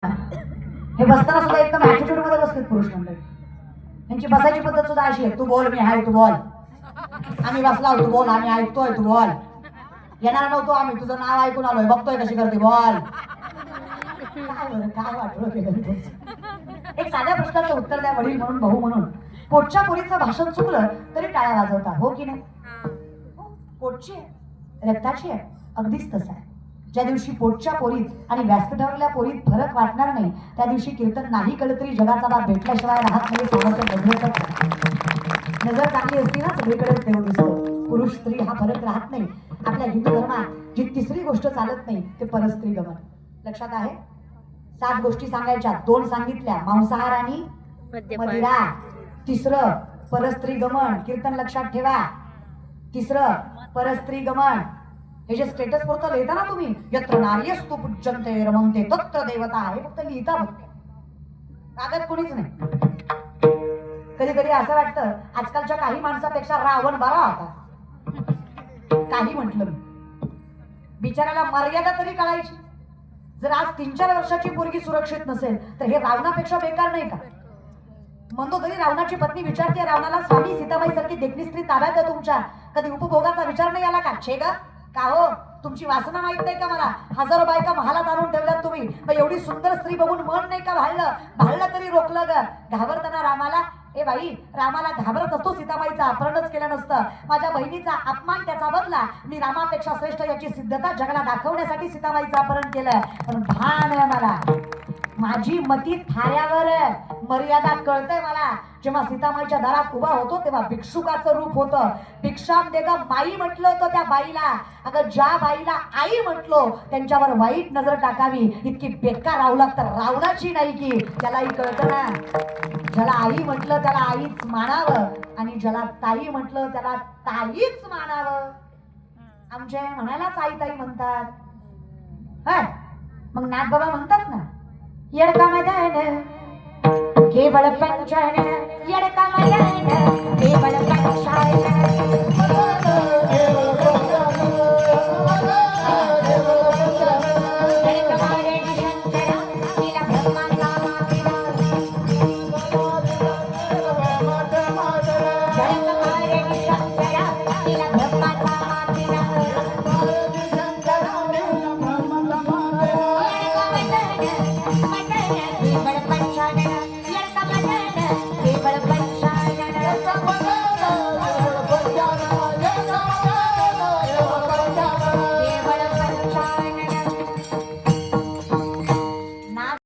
हे बसताना सुद्धा एकदम ऍटिट्यूड मध्ये बसतात पुरुष मंडळी. यांची बसायची पद्धत सुद्धा अशी आहे, तू बोल मी हाय, तू बोल, आम्ही बसला तू बोल, आम्ही ऐकतोय तू बोल, येणार नव्हतो आम्ही, तुझं नाव ऐकून आलोय, बघतोय कशी करते बोल. काय बरं काय वाटलं केलं. एक साध्या प्रश्नाचं उत्तर द्या वडील म्हणून, भाऊ म्हणून. पोटच्या पोरीचं भाषण चुकलं तरी टाळ्या वाजवता, हो की नाही? पोटची आहे, रक्ताची आहे, अगदीच तसं आहे. ज्या दिवशी पोटच्या पोरीत आणि व्यासपीठावरल्या पोरीत फरक वाटणार नाही त्या दिवशी कीर्तन नाही कळलं तरी जगाचा बाप भेटल्याशिवाय राहत नाही. सामर्थ्य नजर चांगली असती ना सगळीकडेच देव दिसतो. पुरुष स्त्री हा फरक राहत नाही. आपल्या हिंदू धर्मात जी तिसरी गोष्ट चालत नाही ते परस्त्री गमन. लक्षात आहे? 7 गोष्टी सांगायच्या, 2 सांगितल्या, मांसाहार आणि मदिरा. तिसरं परस्त्री गमन, कीर्तन लक्षात ठेवा. तिसरं परस्त्री गमन. हे जे स्टेटस पुरतं लिहिता ना तुम्ही, यत्र नार्यस्तु पूज्यन्ते रमन्ते तत्र देवता, हे फक्त लिहिता फक्त, कागद कोणीच नाही. कधी कधी असं वाटतं आजकालच्या काही माणसापेक्षा रावण बरा होता. काही म्हटलं मी, बिचाराला मर्यादा तरी कळायची. जर आज 3-4 वर्षाची मुलगी सुरक्षित नसेल तर हे रावणापेक्षा बेकार नाही का? म्हणतो तरी रावणाची पत्नी विचारते रावणाला, स्वामी सीताबाई सारखी देखणी स्त्री ताब्यात आहे तुमच्या, कधी उपभोगाचा विचार नाही आला का? छे ग का हो, तुमची वासना माहित नाही का मला? हजारो बायका महालात आणून ठेवल्यात तुम्ही, एवढी सुंदर स्त्री बघून मन नाही का भाळलं तरी रोखलं ग. घाबरताना रामाला, ए बाई, रामाला घाबरत असतो सीताबाईचा अपहरणच केलं नसतं. माझ्या बहिणीचा अपमान त्याचा बदला, मी रामापेक्षा श्रेष्ठ याची सिद्धता जगाला दाखवण्यासाठी सीताबाईचं अपहरण केलं. पण भान आहे मला, माझी मती थाऱ्यावर, मर्यादा कळतंय मला. जेव्हा सीतामाईच्या दारात उभा होतो तेव्हा भिक्षुकाचं रूप होतं. भिक्षाम देगा माई म्हटलं होतं त्या बाईला. अगं ज्या बाईला आई म्हटलो त्यांच्यावर वाईट नजर टाकावी इतकी बेकार रावलात तर रावणाची नाही की. त्यालाही कळतं ना, ज्याला आई म्हटलं त्याला आईच मानावं आणि ज्याला ताई म्हटलं त्याला ताईच मानावं. आमच्या म्हणायलाच आई ताई म्हणतात. हा मग नाथ बाबा म्हणतात ना, येडका मैदान केवळ पंचायन, येडका मैदान केवळ पंचायन.